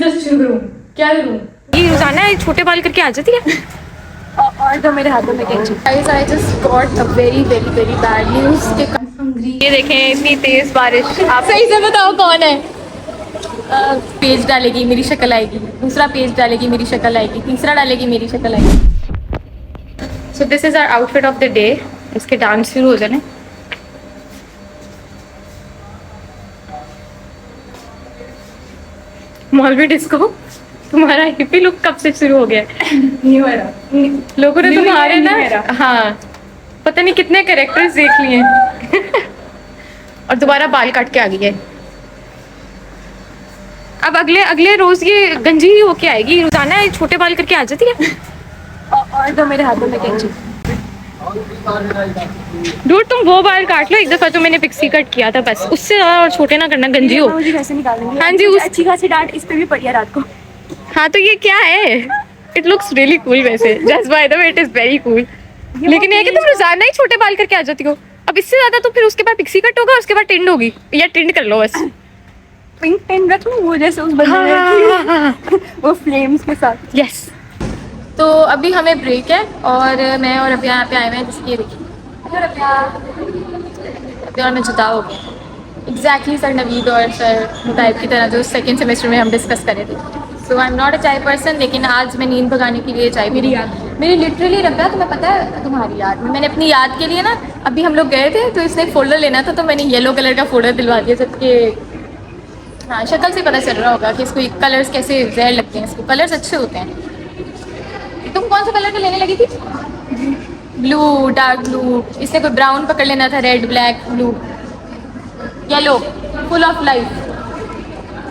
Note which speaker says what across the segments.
Speaker 1: किधर से शुरू करूँ, क्या करूँ?
Speaker 2: ये रोजाना छोटे बाल करके आ जाती है।
Speaker 1: और तो मेरे हाथों में कैंची। Guys, I just got a very very very bad news कि
Speaker 2: ये देखें इतनी तेज बारिश।
Speaker 1: आप सही से बताओ कौन है? पेज डालेगी मेरी शक्ल आएगी, दूसरा पेज डालेगी मेरी शक्ल आएगी, तीसरा डालेगी मेरी शक्ल आएगी।
Speaker 2: So this is our outfit of the day. इसके डांस शुरू हो जाने। मौलवी डिस्को, तुम्हारा हिप्पी लुक कब से शुरू हो गया है?
Speaker 1: नहीं हो रहा।
Speaker 2: लोगों ने तुम्हारे
Speaker 1: नहीं
Speaker 2: ना
Speaker 1: मेरा।
Speaker 2: हाँ पता नहीं कितने कैरेक्टर्स देख लिए हैं। और दोबारा बाल काट के आ गई है। अब अगले अगले रोज ये गंजी ही होके आएगी। रोजाना ये छोटे बाल करके आ जाती है।
Speaker 1: और तो मेरे हाथों में कैंची।
Speaker 2: डूड तुम वो बाल काट लो। एक दफा तो मैंने पिक्सी कट किया था, बस उससे ज्यादा और छोटे ना करना, गंजी हो।
Speaker 1: मुझे कैसे निकालेंगे?
Speaker 2: हाँ जी, उस-
Speaker 1: अच्छी खासी डांट इस पे भी पड़ी है रात को।
Speaker 2: हाँ तो ये क्या है? इट लुक्स रियली कूल वैसे। Just by the way it is very cool. लेकिन ये है कि तुम रोजाना ही छोटे बाल करके आ जाती हो। अब इससे ज्यादा तो फिर उसके बाद पिक्सी कट होगा, उसके बाद टिंड होगी, या टिंड कर लो बस।
Speaker 1: पिंक पेन रख लूं वो जैसे उस
Speaker 2: हाँ, हाँ, हाँ,
Speaker 1: बंदे वो फ्लेम्स के साथ।
Speaker 2: यस।
Speaker 1: तो अभी हमें ब्रेक है और मैं और अभी यहाँ पे आए हुए हैं जिसकी ये देखिए अभी और मैं जुदा हो गया एग्जैक्टली सर नवीद और सर मुताइब की तरह जो सेकेंड सेमेस्टर में हम डिस्कस करे थे। सो आई एम नॉट अ चाय पर्सन, लेकिन आज मैं नींद भगाने के लिए चाय मेरी याद मेरी लिटरली रखा तुम्हें पता है तुम्हारी याद में मैंने अपनी याद के लिए ना अभी हम लोग गए थे तो इसने एक फोल्डर लेना था तो मैंने येलो कलर का फोल्डर दिलवा दिया जबकि हाँ शक्ल से पता चल रहा होगा कि इसको कलर्स कैसे जहर लगते हैं, इसको कलर्स अच्छे होते हैं। तुम कौन सा कलर का लेने लगी थी? Blue, dark blue. इसने कोई ब्राउन पकड़ लेना था, red, black, blue, yellow, full of life.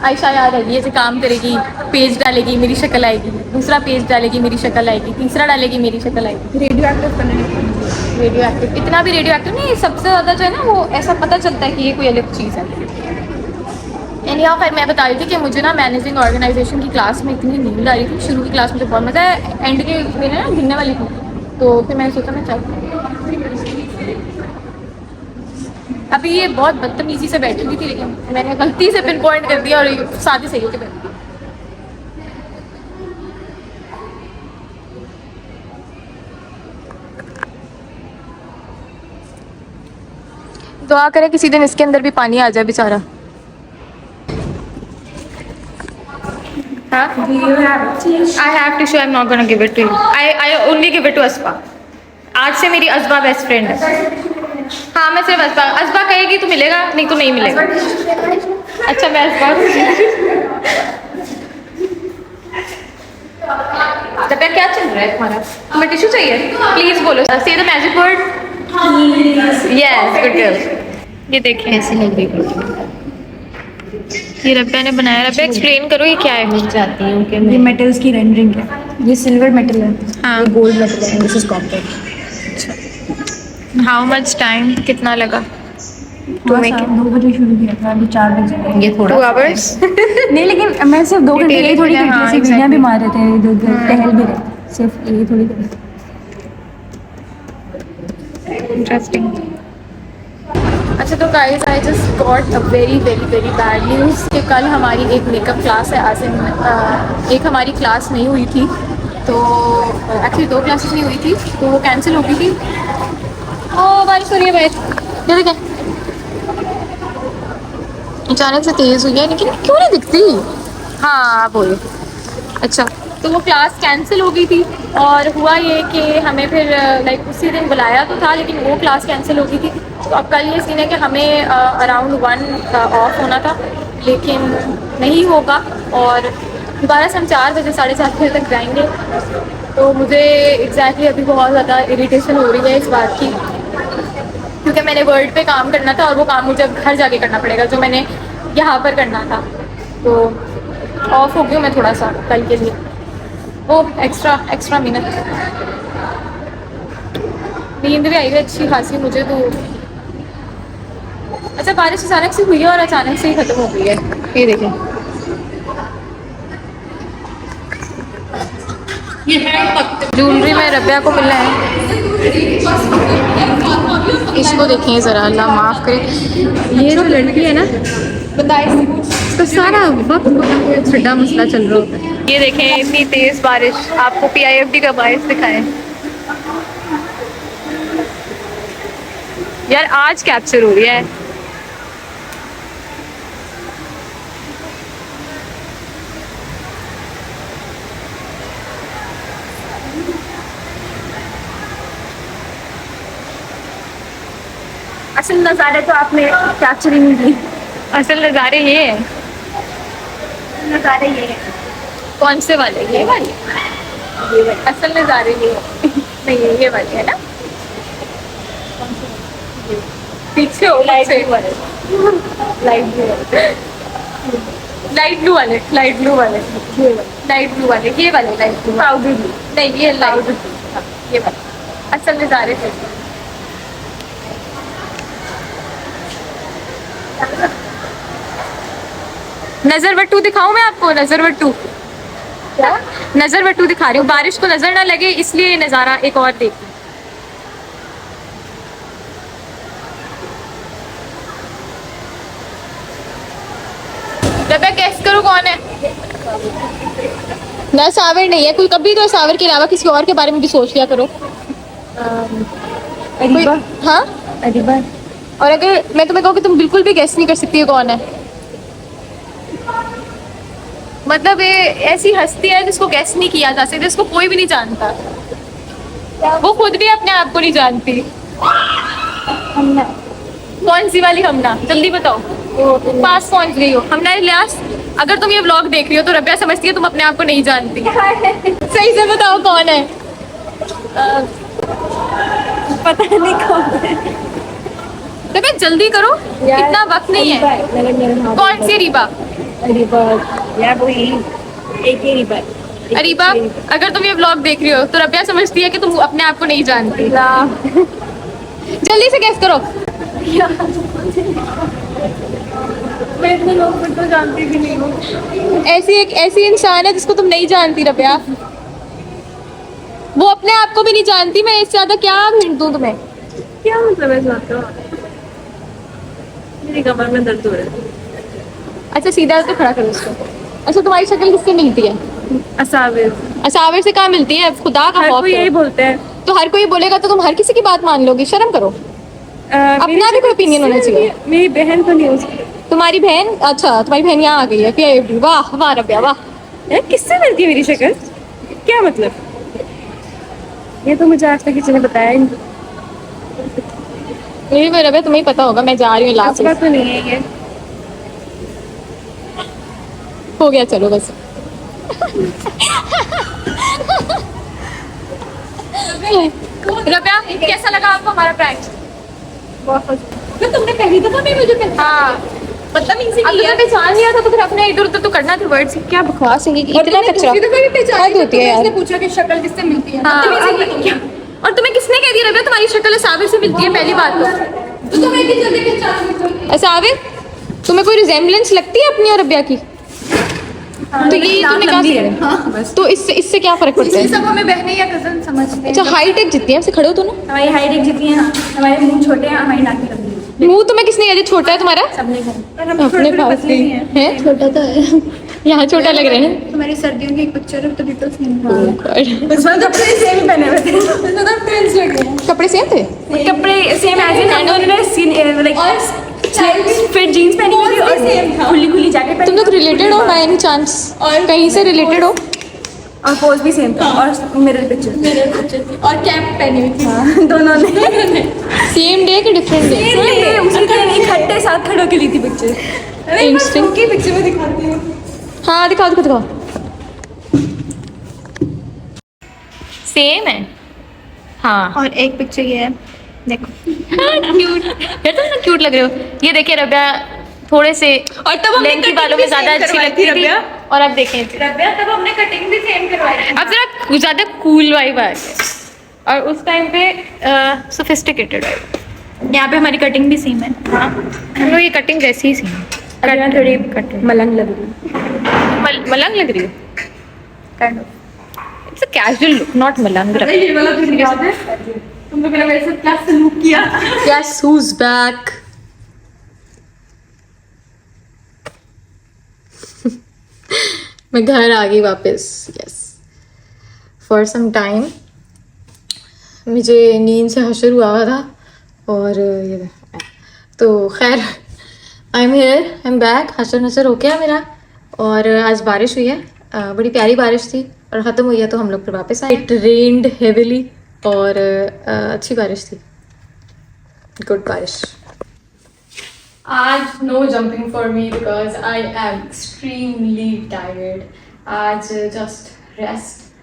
Speaker 1: Ayesha याद है ऐसे काम करेगी, पेज डालेगी मेरी शक्ल आएगी, दूसरा पेज डालेगी मेरी शक्ल आएगी, तीसरा डालेगी मेरी शक्ल आएगी।
Speaker 3: Radio active colour.
Speaker 1: Radio active इतना भी रेडियो एक्टिव नहीं, सबसे ज़्यादा जो है ना वो ऐसा पता चलता है कि ये कोई अलग चीज़ है। एंड यहाँ पर मैं बता रही थी कि मुझे ना मैनेजिंग ऑर्गेनाइजेशन की क्लास में इतनी नींद आ रही थी। शुरू की क्लास में मुझे बहुत मज़ा है, एंड के मेरे ना गिनने वाली थी तो फिर मैंने सोचा मैं चल अभी ये बहुत बदतमीजी से बैठी हुई थी लेकिन मैंने गलती से पिन पॉइंट कर दिया और शादी सही होकर बैठी। दुआ करें किसी दिन इसके अंदर भी पानी आ जाए बेचारा।
Speaker 2: Huh? Do you have tissue? I have tissue. I'm not gonna give it to you. I only give it to Aspa. आज से मेरी असबा बेस्ट फ्रेंड है। हाँ मैं सिर्फ असबा असबा कहेगी तो मिलेगा, नहीं तो नहीं मिलेगा। अच्छा मैं असबा तब क्या चल रहा है तुम्हारा? तुम्हें टिश्यू चाहिए? प्लीज बोलो, से the magic word. Yes good girl. ये देखें ऐसी लग रही है। ये रब्बा ने बनाया। रब्बा एक्सप्लेन करो ये क्या है?
Speaker 3: चाहती हूँ कि ये मेटल्स की रेंडरिंग है। ये सिल्वर मेटल है,
Speaker 2: हाँ।
Speaker 3: ये गोल्ड मेटल है, this is copper.
Speaker 2: How much time, कितना लगा?
Speaker 3: तो मैं 2 बजे शुरू किया था, अभी 4 बजे। ये थोड़ा
Speaker 2: 2 hours?
Speaker 3: नहीं लेकिन मैं सिर्फ 2 घंटे यही थोड़ी
Speaker 2: हाँ,
Speaker 3: करती थी, भी मार रहे थे इधर टहल भी रहे, सिर्फ यही थोड़ी करी।
Speaker 2: इंटरेस्टिंग।
Speaker 1: अच्छा तो guys I just got a very very very bad news कि कल हमारी एक मेकअप क्लास है एक हमारी क्लास नहीं हुई थी तो एक्चुअली 2 क्लासेस नहीं हुई थी तो वो कैंसिल हो गई थी। ओ बारिश हो रही है बाहर, ये देखें अचानक से तेज़ हुई है लेकिन क्यों नहीं दिखती। हाँ बोलिए। अच्छा तो वो क्लास कैंसिल हो गई थी और हुआ ये कि हमें फिर लाइक उसी दिन बुलाया तो था लेकिन वो क्लास कैंसिल हो गई थी। तो अब कल ये सीन है कि हमें अराउंड 1 ऑफ होना था लेकिन नहीं होगा और दोबारा से हम 4 बजे 4:30 बजे तक जाएंगे। तो मुझे एग्जैक्टली अभी बहुत ज़्यादा इरिटेशन हो रही है इस बात की क्योंकि मैंने वर्ड पे काम करना था और वो काम मुझे अब घर जाके करना पड़ेगा जो मैंने यहाँ पर करना था। तो ऑफ हो गई मैं थोड़ा सा कल के लिए। ओ एक्स्ट्रा मिनट। नींद भी आई है अच्छी खासी मुझे तो। अच्छा बारिश अचानक से हुई है और अचानक से ही ख़त्म हो गई है। ये देखें ज्वेलरी में रब्या को मिला है। इसको देखें ज़रा, अल्लाह माफ़ करे। ये जो लड़की है ना बताए
Speaker 2: तो सारा वक्त कोई छिड़ा मसला चल रहा होता है। ये देखें इतनी तेज बारिश, आपको PIFD का बारिश दिखाएं यार, आज कैप्चर हो रही है।
Speaker 1: असल नज़ारे तो आपने कैप्चर ही नहीं की।
Speaker 2: असल नज़ारे ये है।
Speaker 1: नज़ारे ये है।
Speaker 2: कौन से वाले? ये वाले?
Speaker 1: ये वाले असल नज़ारे ये है। नहीं ये वाले है ना, पीछे हो लाइट ब्लू वाले, लाइट ब्लू वाले, लाइट ब्लू वाले, लाइट ब्लू वाले, लाइट ब्लू वाले, ये वाले लाइट ब्लू, पाउडर ब्लू नहीं, ये लाइट ब्लू, ये वाले असल नज़ारे थे।
Speaker 2: नजर वट्टू दिखाऊं मैं आपको? नजर वट्टू,
Speaker 1: क्या?
Speaker 2: नजर वट्टू दिखा रही हूँ, बारिश को नजर ना लगे इसलिए ये नजारा एक और देखिए। गेस करो कौन है? ना सावर नहीं है कोई, कभी तो सावर के अलावा किसी और के बारे में भी सोच लिया करो।
Speaker 1: अरीबा।
Speaker 2: हाँ,
Speaker 1: अरीबा।
Speaker 2: और अगर मैं तुम्हें कहूँ कि तुम बिल्कुल भी गेस नहीं कर सकती हो कौन है, मतलब ये ऐसी हस्ती है जिसको गेस नहीं किया जा सकता, जिसको कोई भी नहीं जानता, वो खुद भी अपने आप को नहीं जानती।
Speaker 1: हमना।
Speaker 2: कौन सी वाली हमना? जल्दी बताओ, पास पहुंच गई हो। हमना इलियास, अगर तुम ये व्लॉग देख रही हो तो रबिया समझती है तुम अपने आप को नहीं जानती। सही से बताओ कौन है?
Speaker 1: पता नहीं कौन है।
Speaker 2: रबिया जल्दी करो, इतना वक्त नहीं है। कौन सी रीबा?
Speaker 1: अरीबा यार, वो ही एक ही अरीबा।
Speaker 2: अरीबा, अगर तुम ये व्लॉग देख रही हो तो रबिया समझती है कि तुम अपने आप को नहीं जानती। जल्दी से गेस करो।
Speaker 1: मैं इतने लोग को तो जानती भी नहीं हूँ।
Speaker 2: ऐसी इंसान है जिसको तुम नहीं जानती रबिया, वो अपने आप को भी नहीं जानती। मैं इससे ज्यादा क्या हिंट दूं तुम्हें?
Speaker 1: क्या मतलब है इस बात का? मेरी कमर में दर्द हो रहा है।
Speaker 2: अच्छा सीधा तो खड़ा करो उसको। अच्छा तुम्हारी शक्ल किससे मिलती है?
Speaker 1: असाविर।
Speaker 2: असाविर से कहाँ मिलती है? खुदा का
Speaker 1: हर
Speaker 2: खौफ
Speaker 1: कोई यही
Speaker 2: करो।
Speaker 1: बोलते हैं।
Speaker 2: तो हर कोई बोलेगा तो तुम हर किसी की बात मान लोगी? शर्म करो, अपना भी कोई ओपिनियन होना चाहिए।
Speaker 1: मेरी बहन तो नहीं हो सकती।
Speaker 2: तुम्हारी बहन? अच्छा तुम्हारी बहन यहाँ आ गई है। PIFD, वाह वाह रबिया वाह।
Speaker 1: यार किससे मिलती है मेरी शक्ल? क्या मतलब? ये तो मुझे आज तक किसी ने बताया ही नहीं।
Speaker 2: मेरी भी रबिया तुम्हें ही पता होगा। मैं जा रही हूँ लास्ट।
Speaker 1: बात तो नहीं है ये।
Speaker 2: हो गया चलो बस। रबिया कैसा लगा आपको हमारा प्रैंक?
Speaker 1: तो तुमने पहली दफा भी मुझे
Speaker 2: हाँ मतलब इनसे तुम्हें पहचान लिया था तो फिर अपने इधर उधर तो करना था वर्ड्स। क्या बकवास है ये, इतना कचरा हद होती है यार।
Speaker 1: पूछा कि शक्ल किससे मिलती है?
Speaker 2: हाँ, और तुम्हें किसने कह दिया रबिया तुम्हारी शक्ल साविर से मिलती है? पहली बात तो
Speaker 1: तुम्हें इतनी जल्दी पहचान।
Speaker 2: साविर, तुम्हें कोई रिजेम्बलेंस लगती है अपनी और रबिया की? तो ये तुमने कहा।
Speaker 1: हाँ बस।
Speaker 2: तो इससे क्या फर्क पड़ता है?
Speaker 1: सब हमें बहनें या कजन समझते हैं।
Speaker 2: अच्छा हाइट एक जितनी है हमसे खड़े हो तो ना।
Speaker 1: हमारी हाइट एक जितनी है, हमारे मुंह छोटे हैं, हमारी नाक लंबी है।
Speaker 2: मुंह तुम्हें किसने कहा छोटा है तुम्हारा?
Speaker 1: सबने कहा। हम
Speaker 2: अपने
Speaker 1: थोड़े
Speaker 2: पास
Speaker 1: पतले
Speaker 2: ही
Speaker 1: ही हैं।
Speaker 2: है।
Speaker 3: छोटा तो है।
Speaker 2: यहाँ छोटा लग रहे हैं।
Speaker 1: तुम्हारी सर्दियों की एक पिक्चर है तो बिल्कुल सेम।
Speaker 2: Oh God।
Speaker 1: उसमें कपड़े सेम ही पहने हुए थे। उसमें तो ट्विंस लगे हैं।
Speaker 2: कपड़े सेम थे?
Speaker 1: कपड़े सेम एज इन हम दोनों ने लाइक फिट जीन्स पहनी हुई थी और खुली खुली जैकेट
Speaker 2: तुम
Speaker 1: पहनी
Speaker 2: लोग रिलेटेड हो बाय एनी चांस? और कहीं से रिलेटेड हो?
Speaker 1: और पोज भी सेम था और मिरर पिक्चर और कैप पहनी हुई थी। दोनों ने
Speaker 2: सेम डे कि डिफरेंट डे?
Speaker 1: सेम डे उसी दिन इकट्ठे साथ खड़े होके ली थी पिक्चर।
Speaker 2: इंटरेस्टिंग
Speaker 1: की पिक्चर में दिखाती हूँ।
Speaker 2: हाँ दिखाओ दिखाओ दिखाओ। सेम है हाँ।
Speaker 1: और एक पिक्चर ये है देखो।
Speaker 2: क्यूट यार, तुम क्यूट लग रहे हो। ये देखिए रबिया थोड़े से
Speaker 1: और तब हमने
Speaker 2: लेंथी
Speaker 1: cutting
Speaker 2: बालों
Speaker 1: भी
Speaker 2: में ज्यादा
Speaker 1: same
Speaker 2: अच्छी
Speaker 1: करवाई
Speaker 2: लगती
Speaker 1: थी
Speaker 2: थी।
Speaker 1: रबिया।
Speaker 2: और अब देखें
Speaker 1: रबिया तब हमने कटिंग भी सेम करवाई थी।
Speaker 2: अब जरा ज्यादा कूल वाइब आ गया और उस टाइम पे सोफिस्टिकेटेड वाइब।
Speaker 1: यहाँ पे हमारी कटिंग भी सेम है।
Speaker 2: हाँ हम लोग ये कटिंग जैसी ही सी
Speaker 1: कट थोड़ी मलंग लग रही है।
Speaker 2: मलंग लग रही हो।
Speaker 1: Kind of.
Speaker 2: It's a casual look not मलंग।
Speaker 1: ये वाला तुझे याद है? तुम लोगों ने मेरे साथ क्या सलूक किया?
Speaker 2: Guess who's back?
Speaker 1: मैं घर आ गई वापस, यस, फॉर सम टाइम। मुझे नींद से हशर हुआ था और ये तो खैर, I am here, I am back, हशर नशर हो गया मेरा। और आज बारिश हुई है, बड़ी प्यारी बारिश थी और ख़त्म हुई है तो हम लोग फिर वापस आए। इट रेन्ड हेविली और अच्छी बारिश थी, गुड बारिश। आज no jumping for me because I am extremely tired. आज जस्ट रेस्ट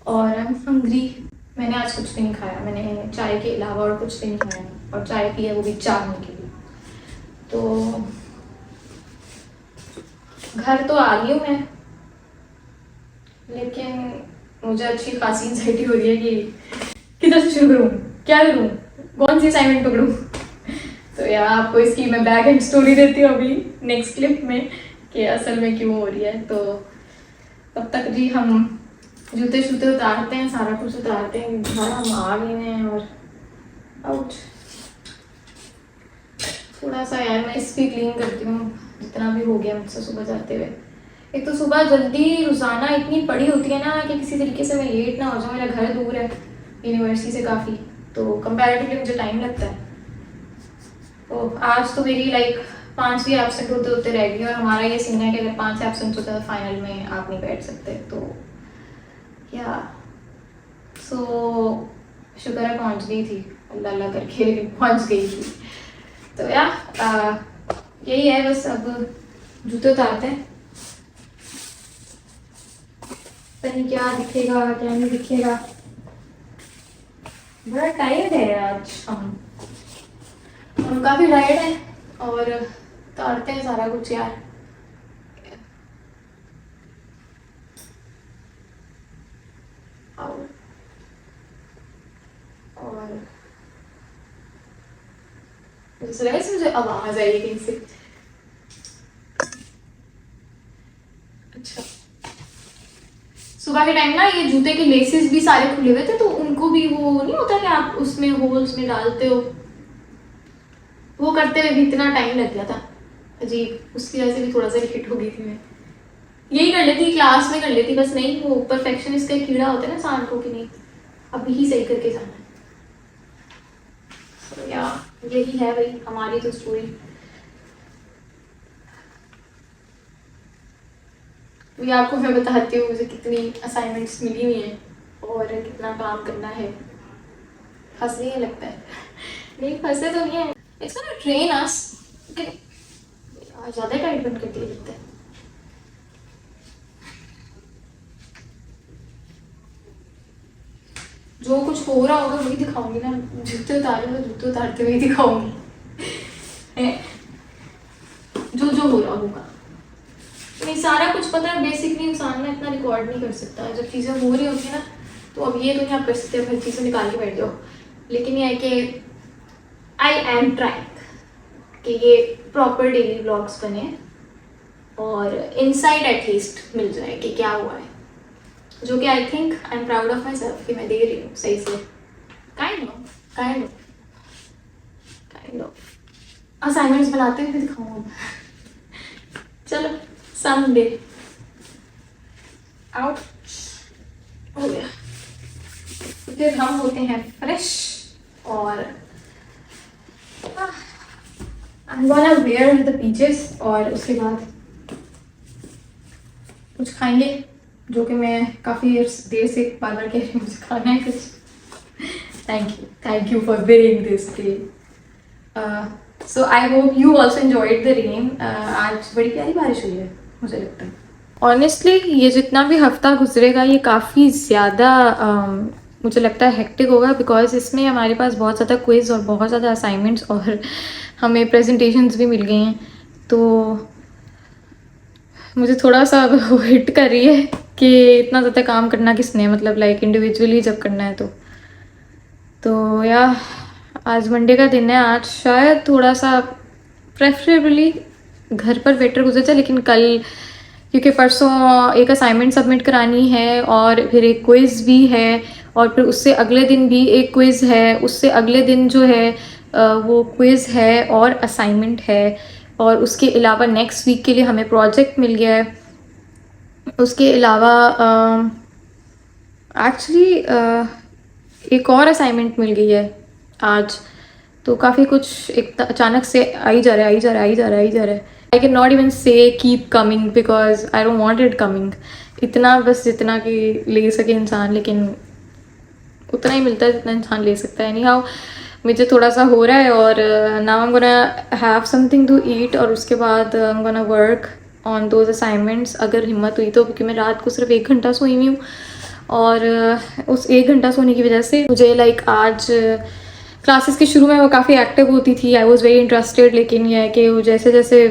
Speaker 1: और आई एम हंग्री। मैंने आज कुछ भी नहीं खाया, मैंने चाय के अलावा और कुछ भी नहीं खाया और चाय पी है वो भी 4 महीने के लिए। तो घर तो आ गई हूँ मैं, लेकिन मुझे अच्छी खासी एंजाइटी हो रही है कि किधर से शुरू करूँ, क्या करूँ, कौन सी असाइनमेंट पकड़ूँ। तो यार आपको इसकी मैं बैक एंड स्टोरी देती हूँ अभी नेक्स्ट क्लिप में कि असल में क्यों हो रही है। तो तब तक जी हम जूते शूते उतारते हैं, सारा कुछ उतारते हैं, घर हम आ गए हैं और आउट। थोड़ा सा यार मैं इसकी क्लीन करती हूँ जितना भी हो गया मुझसे सुबह जाते हुए। एक तो सुबह जल्दी रोज़ाना इतनी पड़ी होती है ना कि किसी तरीके से मैं लेट ना हो जाऊँ। मेरा घर दूर है यूनिवर्सिटी से काफ़ी, तो कंपैरेटिवली मुझे टाइम लगता है। तो आज तो मेरी लाइक 5 भी एब्सेंट होते होते रह गई और हमारा ये सीन है कि अगर 5 एब्सेंट होते तो फाइनल में आप नहीं बैठ सकते। तो या सो शुक्र है पहुँच गई थी, अल्लाह अल्लाह करके पहुँच गई थी। तो या यही है बस। अब जूते उतारते हैं, पता नहीं क्या दिखेगा क्या नहीं दिखेगा। बड़ा टायर्ड है आज हम काफ़ी टायर्ड है और उतारते हैं सारा कुछ यार। और मुझे आवाज आई कहीं से। अच्छा, सुबह के टाइम ना ये जूते के लेसेस भी सारे खुले हुए थे, तो उनको भी वो नहीं होता कि आप उसमें होल्स में डालते हो, वो करते हुए भी इतना टाइम लग गया था अजीब। उसकी वजह से भी थोड़ा सा हिट हो गई थी। मैं यही कर लेती, क्लास में कर लेती, बस नहीं वो परफेक्शनिस्ट का कीड़ा होता है ना इंसान को कि नहीं अभी ही सही करके जाना है। तो यार यही है भाई हमारी तो स्टोरी। ये आपको मैं बताती हूँ मुझे कितनी असाइनमेंट्स मिली हुई हैं और कितना काम करना है। हंसने ही लगता है, नहीं फंसे तो नहीं है। इट्स गोना ट्रेन अस। ज़्यादा टाइट बंद कर दिया लगता है। जो कुछ हो रहा होगा वही दिखाऊंगी ना, जूते उतारे तो जूते उतारते हुए दिखाऊंगी जो जो हो रहा होगा। नहीं सारा कुछ पता है, बेसिकली इंसान ना इतना रिकॉर्ड नहीं कर सकता। जब चीज़ें हो रही होती है ना तो अब ये तो नहीं आप कर सकते, हर चीज़ें निकाल के बैठ जाओ। लेकिन ये है कि आई एम ट्राइंग कि ये प्रॉपर डेली ब्लॉग्स बने और इनसाइट एटलीस्ट मिल जाए कि क्या हुआ है, जो कि I think I am proud of my self कि मैं दे रही हूँ सही से। काइंड ऑफ असाइनमेंट्स बनाते हुए दिखाऊंगा। चलो समडे आउट हो गया, फिर हम होते हैं फ्रेश और I'm gonna wear the peaches और उसके बाद कुछ खाएंगे, जो कि मैं काफ़ी देर से बार बार कह रही हूँ मुझे खाना है कुछ। Thank you for bearing this day. So I hope you also enjoyed the rain. आज बड़ी प्यारी बारिश हुई है मुझे लगता है। ऑनेस्टली ये जितना भी हफ्ता गुजरेगा ये काफ़ी ज़्यादा मुझे लगता है हेक्टिक होगा, बिकॉज इसमें हमारे पास बहुत ज़्यादा क्विज़ और बहुत ज़्यादा असाइनमेंट्स और हमें प्रेजेंटेशंस भी मिल गई हैं। तो मुझे थोड़ा सा अब हिट कर रही है कि इतना ज़्यादा काम करना किसने, मतलब लाइक इंडिविजुअली जब करना है तो यार आज मंडे का दिन है। आज शायद थोड़ा सा प्रेफरेबली घर पर बेटर गुजर जाए, लेकिन कल क्योंकि परसों एक असाइनमेंट सबमिट करानी है और फिर एक क्विज़ भी है और फिर उससे अगले दिन भी एक क्विज़ है, उससे अगले दिन जो है वो क्विज़ है और असाइनमेंट है, और उसके अलावा नेक्स्ट वीक के लिए हमें प्रोजेक्ट मिल गया है। उसके अलावा एक्चुअली एक और असाइनमेंट मिल गई है आज, तो काफ़ी कुछ एक अचानक से आई जा रहा है। आई कैन नॉट इवन से keep coming because I don't want it coming. इतना बस जितना कि ले सके इंसान, लेकिन उतना ही मिलता है जितना इंसान ले सकता है। एनी हाउ मुझे थोड़ा सा हो रहा है और now I am gonna have something to eat, और उसके बाद I am gonna work on those assignments अगर हिम्मत हुई तो, क्योंकि मैं रात को सिर्फ 1 घंटा सोई हुई हूँ और उस 1 घंटा सोने की वजह से मुझे आज क्लासेस के शुरू में वो काफ़ी एक्टिव होती थी, आई वॉज़ वेरी इंटरेस्टेड। लेकिन यह है कि वो जैसे जैसे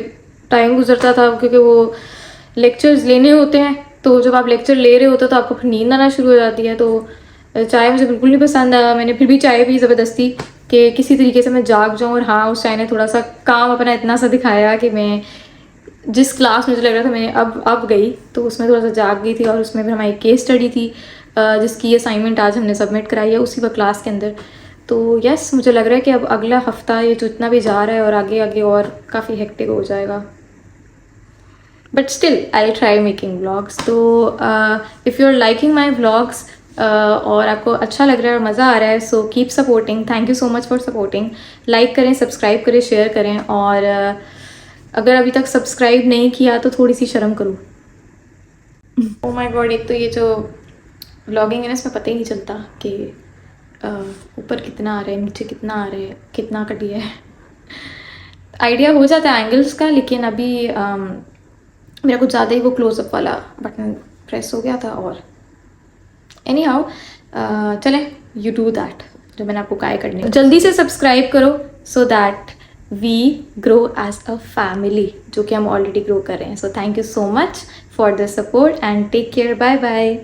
Speaker 1: टाइम गुजरता था, क्योंकि वो लेक्चर्स लेने होते हैं, तो जब आप लेक्चर ले रहे होते हो तो आपको फिर नींद आना शुरू हो जाती है। तो चाय मुझे बिल्कुल नहीं पसंद आया, मैंने फिर भी चाय पी ज़बरदस्ती कि किसी तरीके से मैं जाग जाऊँ। और हाँ, उस चाय ने थोड़ा सा काम अपना इतना सा दिखाया कि मैं जिस क्लास मुझे लग रहा था मैं अब गई, तो उसमें थोड़ा सा जाग गई थी। और उसमें फिर हमारी केस स्टडी थी जिसकी असाइनमेंट आज हमने सबमिट कराई है उसी वक्त क्लास के अंदर। तो यस, मुझे लग रहा है कि अब अगला हफ्ता ये जितना भी जा रहा है और आगे आगे और काफ़ी हेक्टिक हो जाएगा, but still I try making vlogs. तो if you are liking my vlogs और आपको अच्छा लग रहा है और मज़ा आ रहा है, so keep supporting. Thank you so much for supporting. Like करें, सब्सक्राइब करें, शेयर करें, और अगर अभी तक सब्सक्राइब नहीं किया तो थोड़ी सी शर्म करो। ओ माय गॉड, एक तो ये जो व्लॉगिंग है ना, इसमें पता ही नहीं चलता कि ऊपर कितना आ रहा है, नीचे कितना आ रहा है, कितना कटिया है। आइडिया हो जाता है एंगल्स का, लेकिन अभी मेरा कुछ ज़्यादा ही वो क्लोजअप वाला बटन प्रेस हो गया था। और एनी हाउ चलें, यू डू दैट जो मैंने आपको कहा करने। जल्दी से सब्सक्राइब करो so that we grow as a family, जो कि हम ऑलरेडी ग्रो कर रहे हैं। So thank you so much for the support and take care, bye bye.